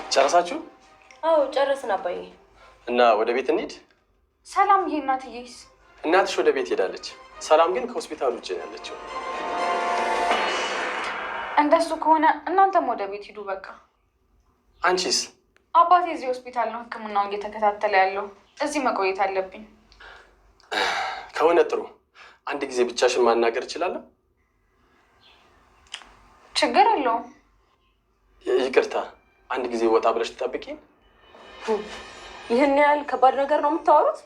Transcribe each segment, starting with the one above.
ጨረሳችሁ? አዎ ጨረስን አባዬ። እና ወደ ቤት እንሂድ። ሰላም ይሄ እናትዬስ? እናትሽ ወደ ቤት ሄዳለች። ሰላም ግን ከሆስፒታል ውጭ ነው ያለችው። እንደሱ ከሆነ እናንተም ወደ ቤት ሂዱ በቃ። አንቺስ? አባቴ እዚህ ሆስፒታል ነው ሕክምናውን እየተከታተለ ያለው። እዚህ መቆየት አለብኝ። ከሆነ ጥሩ። አንድ ጊዜ ብቻሽን ማናገር እችላለሁ? ችግር የለውም። ይቅርታ፣ አንድ ጊዜ ወጣ ብለሽ ትጠብቂ። ይህን ያህል ከባድ ነገር ነው የምታወሩት?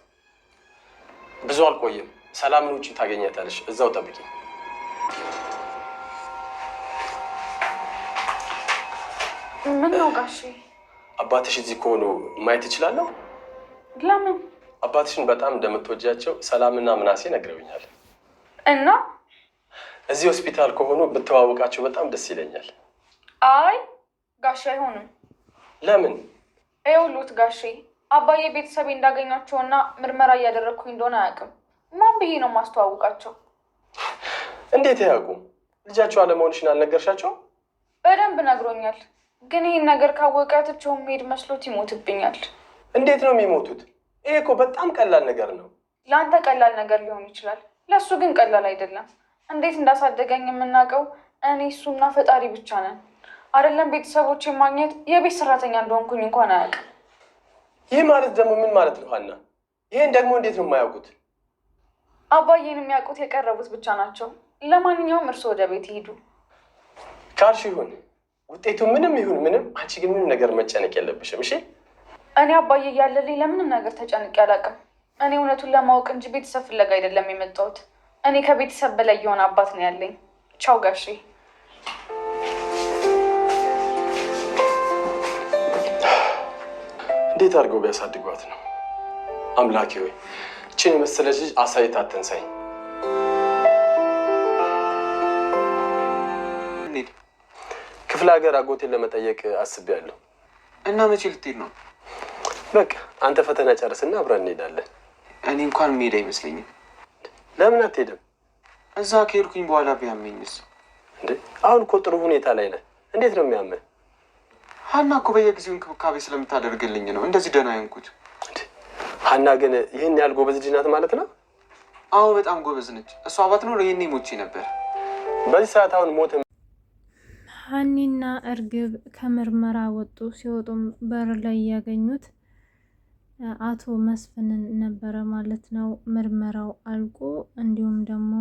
ብዙ አልቆይም። ሰላምን ውጭ ታገኛታለሽ። እዛው ጠብቂ። ምን ነው ጋሼ? አባትሽ እዚህ ከሆኑ ማየት እችላለሁ? ለምን? አባትሽን በጣም እንደምትወጃቸው ሰላምና ምናሴ ነግረውኛል። እና እዚህ ሆስፒታል ከሆኑ ብተዋወቃቸው በጣም ደስ ይለኛል። አይ ጋሼ አይሆንም። ለምን? ይኸውልዎት ጋሼ፣ አባዬ ቤተሰቤ እንዳገኛቸውና ምርመራ እያደረግኩኝ እንደሆነ አያውቅም። ማን ብዬ ነው ማስተዋወቃቸው? እንዴት ያውቁ? ልጃቸው አለመሆንሽን አልነገርሻቸው? በደንብ ነግሮኛል። ግን ይህን ነገር ካወቀ ትቼው መሄድ መስሎት ይሞትብኛል። እንዴት ነው የሚሞቱት? ይሄ እኮ በጣም ቀላል ነገር ነው። ለአንተ ቀላል ነገር ሊሆን ይችላል፣ ለእሱ ግን ቀላል አይደለም። እንዴት እንዳሳደገኝ የምናውቀው እኔ እሱና ፈጣሪ ብቻ ነን። አይደለም ቤተሰቦችን ማግኘት የቤት ሰራተኛ እንደሆንኩኝ እንኳን አያውቅም። ይህ ማለት ደግሞ ምን ማለት ነው ሀና? ይህን ደግሞ እንዴት ነው የማያውቁት? አባዬን የሚያውቁት የቀረቡት ብቻ ናቸው። ለማንኛውም እርስዎ ወደ ቤት ይሄዱ። ካልሽ ይሁን። ውጤቱ ምንም ይሁን ምንም፣ አንቺ ግን ምንም ነገር መጨነቅ የለብሽም እሺ? እኔ አባዬ እያለልኝ ለምንም ነገር ተጨንቄ አላውቅም። እኔ እውነቱን ለማወቅ እንጂ ቤተሰብ ፍለጋ አይደለም የመጣሁት። እኔ ከቤተሰብ በላይ የሆነ አባት ነው ያለኝ። ቻው ጋሼ። እንዴት አድርገው ቢያሳድጓት ነው? አምላኬ ሆይ እችን የመሰለች ልጅ አሳይት አትንሳኝ። ክፍለ ሀገር አጎቴን ለመጠየቅ አስቤያለሁ። እና መቼ ልትሄድ ነው? በቃ አንተ ፈተና ጨርስና አብረን እንሄዳለን። እኔ እንኳን መሄድ አይመስለኝም። ለምን አትሄድም? እዛ ከሄድኩኝ በኋላ ቢያመኝስ? እንዴ አሁን እኮ ጥሩ ሁኔታ ላይ ነህ። እንዴት ነው የሚያመህ? ሀና እኮ በየጊዜው እንክብካቤ ስለምታደርግልኝ ነው እንደዚህ ደህና የሆንኩት። ሀና ግን ይህን ያህል ጎበዝ ልጅ ናት ማለት ነው? አዎ በጣም ጎበዝ ነች። እሷ ባትኖር ይሄኔ ሞቼ ነበር። በዚህ ሰዓት አሁን ሞት። ሀኒና እርግብ ከምርመራ ወጡ። ሲወጡም በር ላይ ያገኙት አቶ መስፍንን ነበረ ማለት ነው። ምርመራው አልቆ እንዲሁም ደግሞ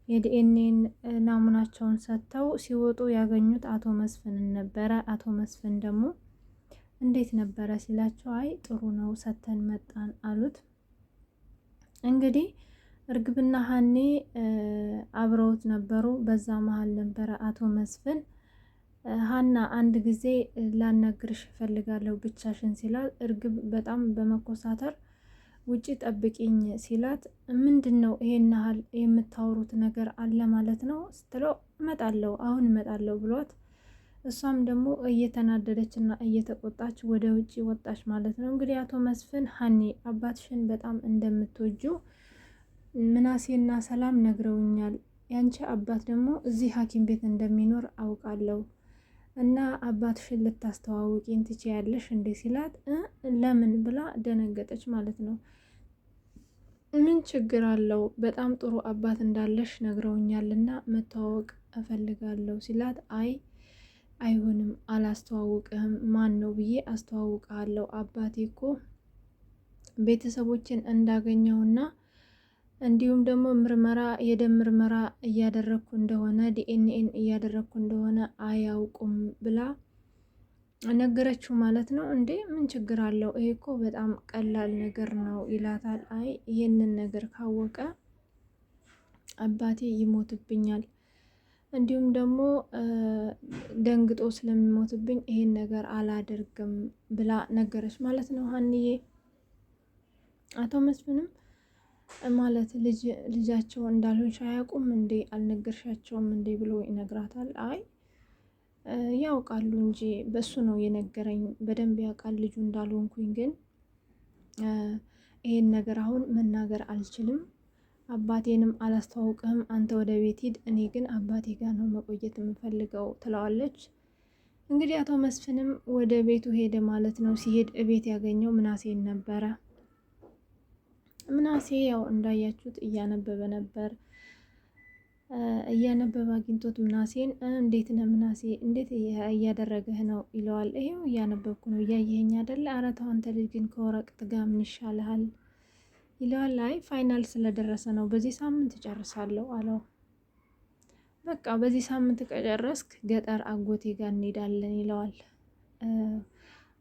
የዲኤንኤን ናሙናቸውን ሰጥተው ሲወጡ ያገኙት አቶ መስፍንን ነበረ። አቶ መስፍን ደግሞ እንዴት ነበረ ሲላቸው አይ ጥሩ ነው ሰተን መጣን አሉት። እንግዲህ እርግብና ሀኒ አብረውት ነበሩ። በዛ መሀል ነበረ አቶ መስፍን ሀና አንድ ጊዜ ላናግርሽ እፈልጋለሁ ብቻሽን ሲላል፣ እርግብ በጣም በመኮሳተር ውጪ ጠብቂኝ ሲላት፣ ምንድን ነው ይሄን ያህል የምታወሩት ነገር አለ ማለት ነው ስትለው፣ እመጣለሁ አሁን እመጣለሁ ብሏት፣ እሷም ደግሞ እየተናደደች እና እየተቆጣች ወደ ውጪ ወጣች ማለት ነው። እንግዲህ አቶ መስፍን ሀኒ አባትሽን በጣም እንደምትወጁ ምናሴና ሰላም ነግረውኛል። ያንቺ አባት ደግሞ እዚህ ሐኪም ቤት እንደሚኖር አውቃለሁ እና አባትሽን ልታስተዋውቂኝ ትችያለሽ እንዴ ሲላት፣ ለምን ብላ ደነገጠች ማለት ነው። ምን ችግር አለው? በጣም ጥሩ አባት እንዳለሽ ነግረውኛልና መተዋወቅ እፈልጋለሁ ሲላት፣ አይሆንም አላስተዋውቅህም። ማን ነው ብዬ አስተዋውቅሃለሁ። አባቴ እኮ ቤተሰቦችን እንዳገኘውና እንዲሁም ደግሞ የደም ምርመራ እያደረግኩ እንደሆነ ዲኤንኤን እያደረግኩ እንደሆነ አያውቁም ብላ ነገረችው ማለት ነው። እንዴ ምን ችግር አለው? ይሄ እኮ በጣም ቀላል ነገር ነው ይላታል። ይሄንን ነገር ካወቀ አባቴ ይሞትብኛል፣ እንዲሁም ደግሞ ደንግጦ ስለሚሞትብኝ ይሄን ነገር አላደርግም ብላ ነገረች ማለት ነው ሀንዬ። አቶ መስፍንም ማለት ልጃቸው እንዳልሆንሽ አያውቁም እንዴ አልነገርሻቸውም እንዴ ብሎ ይነግራታል። ያውቃሉ እንጂ በሱ ነው የነገረኝ፣ በደንብ ያውቃል ልጁ እንዳልሆንኩኝ፣ ግን ይሄን ነገር አሁን መናገር አልችልም፣ አባቴንም አላስተዋውቅህም፣ አንተ ወደ ቤት ሂድ፣ እኔ ግን አባቴ ጋር ነው መቆየት የምፈልገው ትለዋለች። እንግዲህ አቶ መስፍንም ወደ ቤቱ ሄደ ማለት ነው። ሲሄድ እቤት ያገኘው ምናሴን ነበረ። ምናሴ ያው እንዳያችሁት እያነበበ ነበር። እያነበበ አግኝቶት ምናሴን እንዴት ነህ ምናሴ፣ እንዴት እያደረገህ ነው ይለዋል። ይሄው እያነበብኩ ነው፣ እያየኸኝ አይደለ? ኧረ ተው አንተ ልጅ ግን ከወረቀት ጋር ምን ይሻልሃል ይለዋል። አይ ፋይናል ስለደረሰ ነው በዚህ ሳምንት እጨርሳለሁ አለው። በቃ በዚህ ሳምንት ከጨረስክ ገጠር አጎቴ ጋር እንሄዳለን ይለዋል።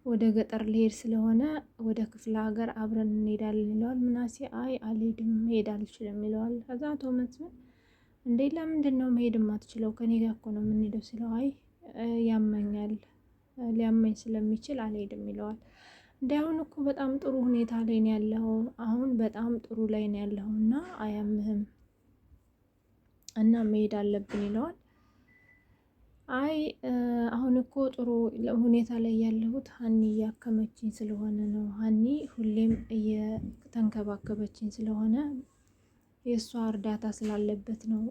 ወደ ገጠር ልሄድ ስለሆነ ወደ ክፍለ ሀገር አብረን እንሄዳለን ይለዋል። ምናሴ አይ አልሄድም፣ መሄድ አልችልም ይለዋል። ከዛ አቶ መስፍን እንዴ ለምንድን ነው መሄድ የማትችለው? ከኔ ጋር እኮ ነው የምንሄደው ሲለው አይ ያመኛል፣ ሊያመኝ ስለሚችል አልሄድም ይለዋል። እንደ አሁን እኮ በጣም ጥሩ ሁኔታ ላይ ነው ያለው፣ አሁን በጣም ጥሩ ላይ ነው ያለው እና አያምህም እና መሄድ አለብን ይለዋል። አይ አሁን እኮ ጥሩ ሁኔታ ላይ ያለሁት ሀኒ እያከመችኝ ስለሆነ ነው፣ ሀኒ ሁሌም እየተንከባከበችኝ ስለሆነ የእሷ እርዳታ ስላለበት ነው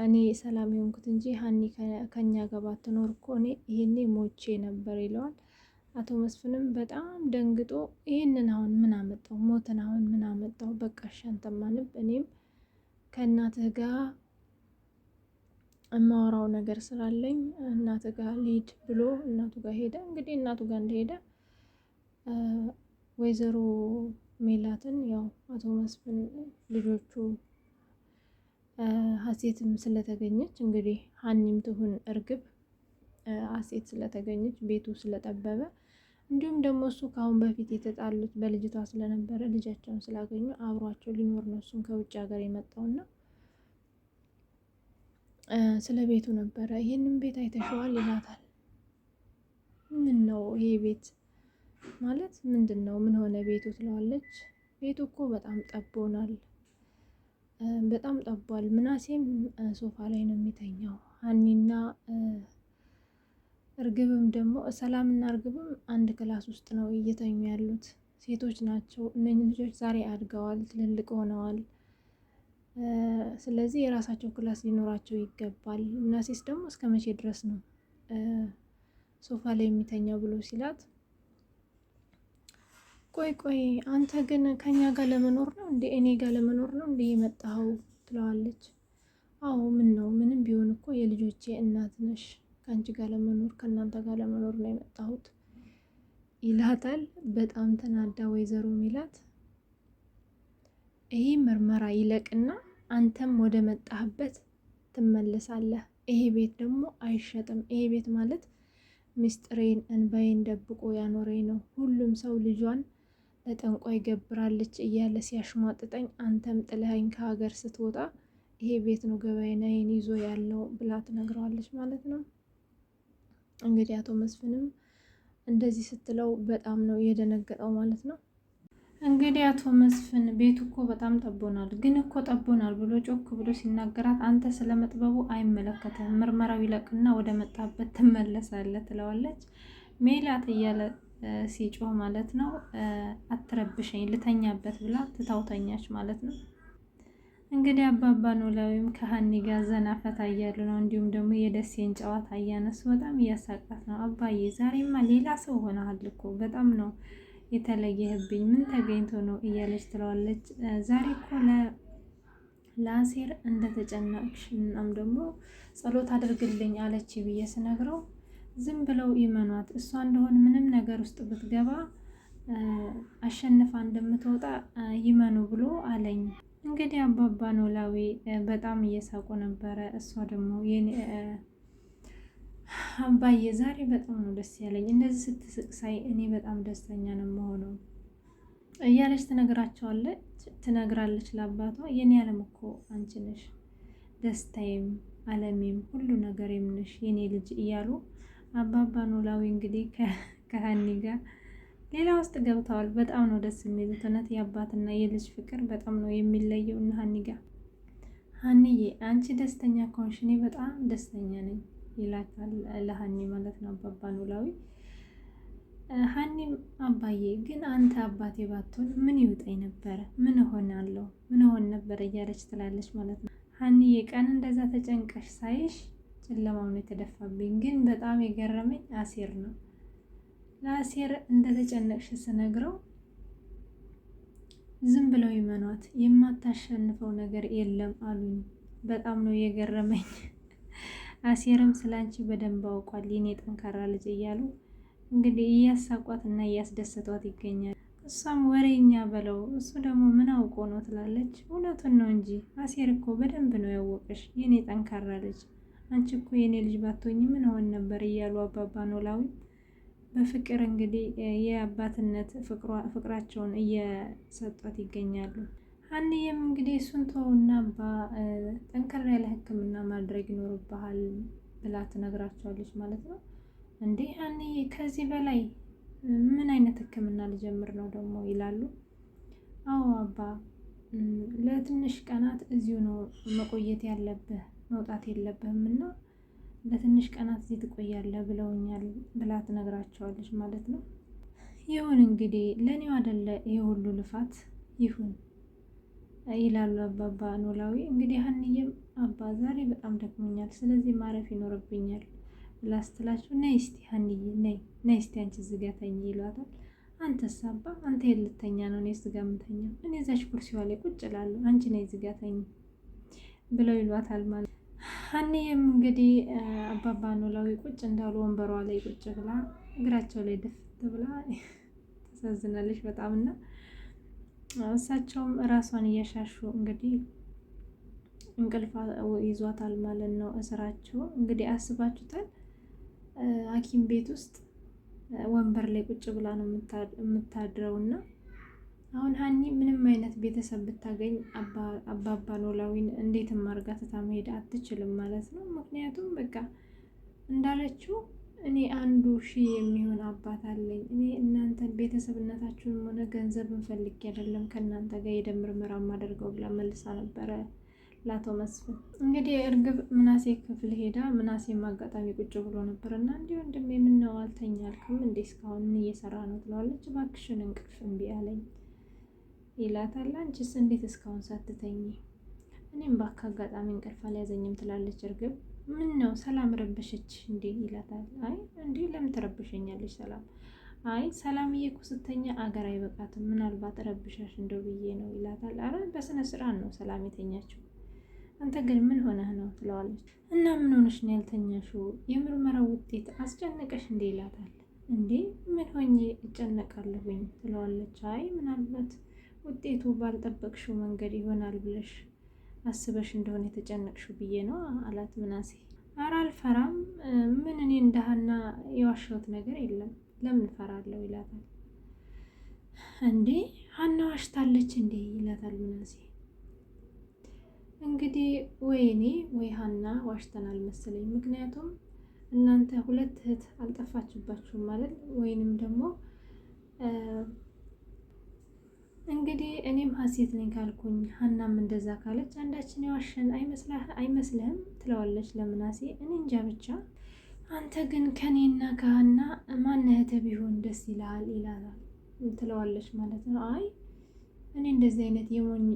እኔ ሰላም የሆንኩት እንጂ ሀኒ ከኛ ጋር ባትኖር እኮ እኔ ይሄኔ ሞቼ ነበር ይለዋል። አቶ መስፍንም በጣም ደንግጦ ይህንን አሁን ምን አመጣው? ሞትን አሁን ምን አመጣው? በቃ ሻንተማንብ እኔም ከእናትህ ጋር የማወራው ነገር ስላለኝ እናትህ ጋር ልሂድ ብሎ እናቱ ጋር ሄደ። እንግዲህ እናቱ ጋር እንደሄደ ወይዘሮ ሜላትን ያው አቶ መስፍን ልጆቹ ሀሴትም ስለተገኘች እንግዲህ ሀኒም ትሁን እርግብ ሀሴት ስለተገኘች ቤቱ ስለጠበበ እንዲሁም ደግሞ እሱ ከአሁን በፊት የተጣሉት በልጅቷ ስለነበረ ልጃቸውን ስላገኙ አብሯቸው ሊኖር ነው እሱም ከውጭ ሀገር የመጣውና ስለ ቤቱ ነበረ። ይህንን ቤት አይተሸዋል ይላታል። ምን ነው ይሄ ቤት ማለት ምንድን ነው? ምን ሆነ ቤቱ ትለዋለች። ቤቱ እኮ በጣም ጠቦናል፣ በጣም ጠቧል። ምናሴም ሶፋ ላይ ነው የሚተኛው። ሀኒና እርግብም ደግሞ ሰላምና እርግብም አንድ ክላስ ውስጥ ነው እየተኙ ያሉት። ሴቶች ናቸው። እነኝህ ልጆች ዛሬ አድገዋል፣ ትልልቅ ሆነዋል። ስለዚህ የራሳቸው ክላስ ሊኖራቸው ይገባል። ምናሴስ ደግሞ እስከ መቼ ድረስ ነው ሶፋ ላይ የሚተኛው ብሎ ሲላት፣ ቆይ አንተ ግን ከኛ ጋር ለመኖር ነው እንዴ? እኔ ጋር ለመኖር ነው እንዴ የመጣኸው? ትለዋለች። አዎ ምን ነው? ምንም ቢሆን እኮ የልጆቼ እናት ነሽ። ከአንቺ ጋር ለመኖር ከእናንተ ጋር ለመኖር ነው የመጣሁት ይላታል። በጣም ተናዳ ወይዘሮ ሜላት ይሄ ምርመራ ይለቅና አንተም ወደ መጣህበት ትመለሳለህ። ይሄ ቤት ደግሞ አይሸጥም። ይሄ ቤት ማለት ምስጢሬን እንባዬን ደብቆ ያኖረኝ ነው። ሁሉም ሰው ልጇን ለጠንቋይ ገብራለች እያለ ሲያሽሟጥጠኝ አንተም ጥለኸኝ ከሀገር ስትወጣ ይሄ ቤት ነው ገበያዬን ይዞ ያለው ብላ ትነግረዋለች ማለት ነው። እንግዲህ አቶ መስፍንም እንደዚህ ስትለው በጣም ነው የደነገጠው ማለት ነው። እንግዲህ አቶ መስፍን ቤቱ እኮ በጣም ጠቦናል፣ ግን እኮ ጠቦናል ብሎ ጮክ ብሎ ሲናገራት አንተ ስለመጥበቡ አይመለከትም፣ ምርመራው ይለቅና ወደ መጣበት ትመለሳለህ ትለዋለች። ሜላት እያለ ሲጮህ ማለት ነው። አትረብሸኝ ልተኛበት ብላ ትታውተኛች ማለት ነው። እንግዲህ አባባ ኖላዊም ከሀኒ ጋር ዘና ፈታ እያሉ ነው። እንዲሁም ደግሞ የደሴን ጨዋታ እያነሱ በጣም እያሳቃት ነው። አባዬ ዛሬማ ሌላ ሰው ሆነሃል እኮ በጣም ነው የተለየህብኝ፣ ምን ተገኝቶ ነው እያለች ትለዋለች። ዛሬ እኮ ለአሴር እንደተጨነቅሽ እናም ደግሞ ጸሎት አድርግልኝ አለች ብዬ ስነግረው ዝም ብለው ይመኗት፣ እሷ እንደሆን ምንም ነገር ውስጥ ብትገባ አሸንፋ እንደምትወጣ ይመኑ ብሎ አለኝ። እንግዲህ አባባ ኖላዊ በጣም እየሳቁ ነበረ። እሷ ደግሞ አባዬ ዛሬ በጣም ነው ደስ ያለኝ፣ እንደዚህ ስትስቅ ሳይ እኔ በጣም ደስተኛ ነው የምሆነው እያለች ትነግራለች ለአባቷ። የኔ ዓለም እኮ አንቺ ነሽ፣ ደስታዬም ዓለሜም ሁሉ ነገሬም ነሽ የኔ ልጅ እያሉ አባባ ኖላዊ እንግዲህ ከሀኒ ጋር ሌላ ውስጥ ገብተዋል። በጣም ነው ደስ የሚሉት። እውነት የአባትና የልጅ ፍቅር በጣም ነው የሚለየው። እና ሀኒ ጋር ሀኒዬ አንቺ ደስተኛ ከሆንሽ እኔ በጣም ደስተኛ ነኝ ይላታል ለሀኒ ማለት ነው አባባ ኖላዊ። ሀኒም አባዬ ግን አንተ አባቴ ባትሆን ምን ይውጠኝ ነበረ? ምን እሆናለሁ? ምን እሆን ነበረ? እያለች ትላለች ማለት ነው። ሀኒዬ ቀን እንደዛ ተጨንቀሽ ሳይሽ ጨለማው ነው የተደፋብኝ። ግን በጣም የገረመኝ አሴር ነው። ለአሴር እንደተጨነቅሽ ስነግረው ዝም ብለው ይመኗት፣ የማታሸንፈው ነገር የለም አሉኝ። በጣም ነው የገረመኝ። አሴርም ስላንቺ በደንብ አውቋል የኔ ጠንካራ ልጅ እያሉ እንግዲህ እያሳቋት እና እያስደሰቷት ይገኛል። እሷም ወሬኛ በለው እሱ ደግሞ ምን አውቆ ነው ትላለች። እውነቱን ነው እንጂ አሴር እኮ በደንብ ነው ያወቀሽ የኔ ጠንካራ ልጅ፣ አንቺ እኮ የኔ ልጅ ባትሆኝ ምን ሆን ነበር እያሉ አባባ ኖላዊ በፍቅር እንግዲህ የአባትነት ፍቅራቸውን እየሰጧት ይገኛሉ። ሀኒዬም እንግዲህ እሱን ተውና አባ ጠንከር ያለ ሕክምና ማድረግ ይኖርብሃል ብላ ትነግራቸዋለች ማለት ነው። እንዴ ሀኒዬ ከዚህ በላይ ምን አይነት ሕክምና ልጀምር ነው ደግሞ ይላሉ። አዎ አባ ለትንሽ ቀናት እዚሁ ነው መቆየት ያለብህ፣ መውጣት የለብህም እና ለትንሽ ቀናት እዚህ ትቆያለህ ብለውኛል ብላ ትነግራቸዋለች ማለት ነው። ይሁን እንግዲህ ለእኔው አይደለ ይሄ ሁሉ ልፋት ይሁን ይላሉ አባባ ኖላዊ። እንግዲህ ሀኒዬም አባ ዛሬ በጣም ደክሞኛል፣ ስለዚህ ማረፍ ይኖርብኛል ብላ ስትላቸው ነይ እስቲ ሀኒዬ ነይ እስቲ አንቺ እዚህ ጋ ተኝ ይሏታል። አንተስ አባ አንተ የልተኛ ነው እኔ እዚህ ጋ የምተኛው? እኔ እዛች ኩርሲዋ ላይ ቁጭ እላለሁ፣ አንቺ ነይ እዚህ ጋ ተኝ ብለው ይሏታል ማለት። ሀኒዬም እንግዲህ አባባ ኖላዊ ቁጭ እንዳሉ ወንበሯ ላይ ቁጭ ብላ እግራቸው ላይ ድፍት ብላ ተሳዝናለች በጣም እና እሳቸውም ራሷን እያሻሹ እንግዲህ እንቅልፍ ይዟታል ማለት ነው። እስራቸው እንግዲህ አስባችሁታል። ሐኪም ቤት ውስጥ ወንበር ላይ ቁጭ ብላ ነው የምታድረው እና አሁን ሀኒ ምንም አይነት ቤተሰብ ብታገኝ አባባ ኖላዊን እንዴትም አድርጋ ትታ መሄድ አትችልም ማለት ነው። ምክንያቱም በቃ እንዳለችው እኔ 1,000 የሚሆን አባት አለኝ። እኔ እናንተን ቤተሰብነታችሁን ሆነ ገንዘብን ፈልጌ አይደለም ከእናንተ ጋር የደም ምርመራ ማደርገው ብላ መልሳ ነበረ ለአቶ መስፍን። እንግዲህ እርግብ ምናሴ ክፍል ሄዳ ምናሴም አጋጣሚ ቁጭ ብሎ ነበር እና እንዲህ ወንድሜ ምነው አልተኛልክም እንዴ እስካሁን ምን እየሰራ ነው ትለዋለች። እባክሽን እንቅልፍ እምቢ አለኝ ይላታል። አንቺስ እንዴት እስካሁን ሳትተኝ? እኔም ባካ አጋጣሚ እንቅልፍ አልያዘኝም ትላለች እርግብ። ምን ነው ሰላም ረበሸች እንዴ ይላታል። አይ እንዴ ለምን ትረብሸኛለች ሰላም? አይ ሰላምዬ እኮ ስተኛ አገር አይበቃትም ምናልባት ረብሻሽ እንደው ብዬ ነው ይላታል። አረ በስነ ስርዓት ነው ሰላም የተኛችው፣ አንተ ግን ምን ሆነህ ነው ትለዋለች። እና ምን ሆነሽ ነው ያልተኛሽው? የምርመራው ውጤት አስጨነቀሽ እንዴ ይላታል። እንዴ ምን ሆኜ እጨነቃለሁኝ ትለዋለች። አይ ምናልባት ውጤቱ ባልጠበቅሽው መንገድ ይሆናል ብለሽ አስበሽ እንደሆነ የተጨነቅሽው ብዬ ነው አላት ምናሴ። ኧረ አልፈራም፣ ምን እኔ እንደ ሀና የዋሸሁት ነገር የለም ለምን እፈራለሁ ይላታል። እንዴ ሀና ዋሽታለች እንዴ ይላታል ምናሴ። እንግዲህ ወይ እኔ ወይ ሀና ዋሽተናል መሰለኝ፣ ምክንያቱም እናንተ 2 እህት አልጠፋችባችሁም ማለት ወይንም ደግሞ እንግዲህ እኔም ሀሴት ነኝ ካልኩኝ ሀናም እንደዛ ካለች አንዳችን የዋሸን አይመስልህም ትለዋለች ለምናሴ። እኔ እንጃ ብቻ አንተ ግን ከኔና ከሀና ማን እህትህ ቢሆን ደስ ይልሃል ይላታል ትለዋለች ማለት ነው። አይ እኔ እንደዚህ አይነት የሞኝ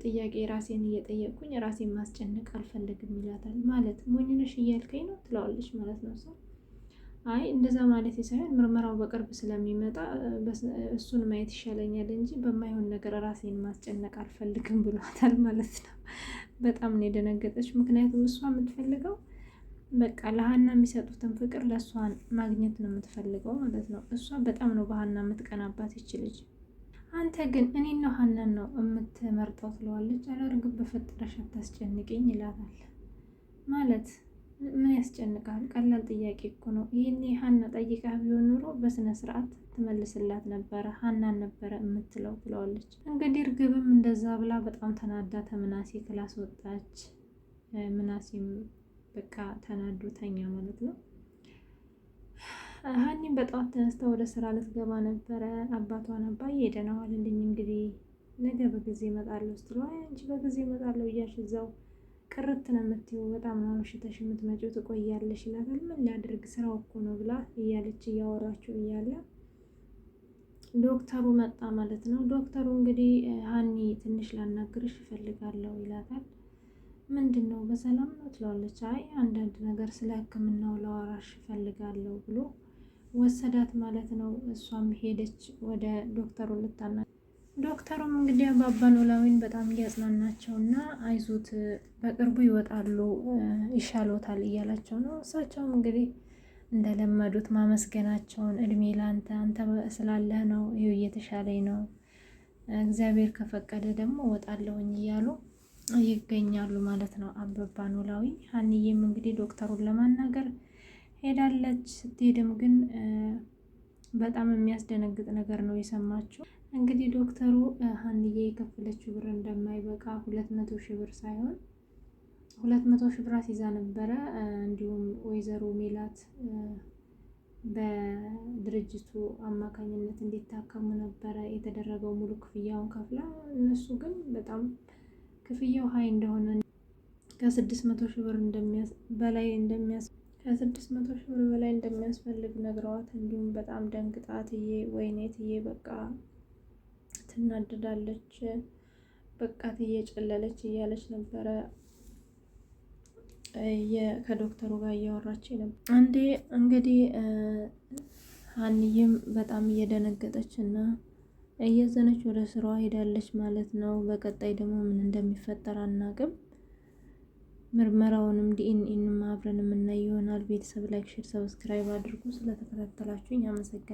ጥያቄ ራሴን እየጠየቅኩኝ ራሴን ማስጨነቅ አልፈልግም ይላታል። ማለት ሞኝነሽ እያልከኝ ነው ትለዋለች ማለት ነው ሰው። አይ እንደዛ ማለት ሳይሆን ምርመራው በቅርብ ስለሚመጣ እሱን ማየት ይሻለኛል እንጂ በማይሆን ነገር ራሴን ማስጨነቅ አልፈልግም ብሏታል ማለት ነው። በጣም ነው የደነገጠች። ምክንያቱም እሷ የምትፈልገው በቃ ለሀና የሚሰጡትን ፍቅር ለእሷ ማግኘት ነው የምትፈልገው ማለት ነው። እሷ በጣም ነው በሀና የምትቀናባት ይችልጅ። አንተ ግን እኔን ነው ሀናን ነው የምትመርጠው ትለዋለች። አላርግብ በፈጠረሽ አታስጨንቅኝ ይላታል። ማለት ምን ያስጨንቃል? ቀላል ጥያቄ እኮ ነው። ይህኔ ሀና ጠይቃ ቢሆን ኑሮ በስነ ስርዓት ትመልስላት ነበረ፣ ሀናን ነበረ የምትለው ትለዋለች። እንግዲህ እርግብም እንደዛ ብላ በጣም ተናዳ ተምናሴ ክላስ ወጣች። ምናሴም በቃ ተናዶ ተኛ ማለት ነው። ሀኒም በጠዋት ተነስታ ወደ ስራ ልትገባ ነበረ። አባቷን አባዬ ደህና ዋልልኝ እንግዲህ ነገ በጊዜ እመጣለሁ ስትለው አንቺ በጊዜ እመጣለሁ እያልሽ እዛው ቅርት ነው የምትይው፣ በጣም ነው አምሽተሽ የምትመጪው ትቆያለሽ ይላታል። ምን ላድርግ ስራው እኮ ነው ብላ እያለች እያወራችሁ እያለ ዶክተሩ መጣ ማለት ነው። ዶክተሩ እንግዲህ ሀኒ ትንሽ ላናግርሽ እፈልጋለሁ ይላታል። ምንድን ነው በሰላም ነው ትለዋለች። አይ አንዳንድ ነገር ስለ ሕክምናው ላወራሽ እፈልጋለሁ ብሎ ወሰዳት ማለት ነው። እሷም ሄደች ወደ ዶክተሩ ልታና ዶክተሩም እንግዲህ አባባ ኖላዊን በጣም እያጽናናቸው እና አይዞት በቅርቡ ይወጣሉ ይሻሎታል እያላቸው ነው። እሳቸውም እንግዲህ እንደለመዱት ማመስገናቸውን እድሜ ለአንተ አንተ ስላለህ ነው ይኸው እየተሻለኝ ነው፣ እግዚአብሔር ከፈቀደ ደግሞ እወጣለሁኝ እያሉ ይገኛሉ ማለት ነው አባባ ኖላዊ። ሀኒዬም እንግዲህ ዶክተሩን ለማናገር ሄዳለች። ስትሄድም ግን በጣም የሚያስደነግጥ ነገር ነው የሰማችው። እንግዲህ ዶክተሩ ሀኒዬ የከፈለችው ብር እንደማይበቃ 200 ሺህ ብር ሳይሆን 200 ሺህ ብር አስይዛ ነበረ። እንዲሁም ወይዘሮ ሜላት በድርጅቱ አማካኝነት እንዲታከሙ ነበረ የተደረገው ሙሉ ክፍያውን ከፍላ። እነሱ ግን በጣም ክፍያው ሀይ እንደሆነ ከ600 ሺህ ብር በላይ እንደሚያስፈልግ ነግረዋት፣ እንዲሁም በጣም ደንግጣ ትዬ ወይኔ ትዬ በቃ ትናደዳለች፣ በቃ ትዬ ጨለለች እያለች ነበረ ከዶክተሩ ጋር እያወራች ነበር። አንዴ እንግዲህ ሀኒዬም በጣም እየደነገጠች እና እየዘነች ወደ ስራዋ ሄዳለች ማለት ነው። በቀጣይ ደግሞ ምን እንደሚፈጠር አናቅም። ምርመራውንም ዲኤንኤንም አብረን የምናይ ይሆናል። ቤተሰብ ላይክ፣ ሼር፣ ሰብስክራይብ አድርጉ። ስለተከታተላችሁኝ አመሰግናለሁ።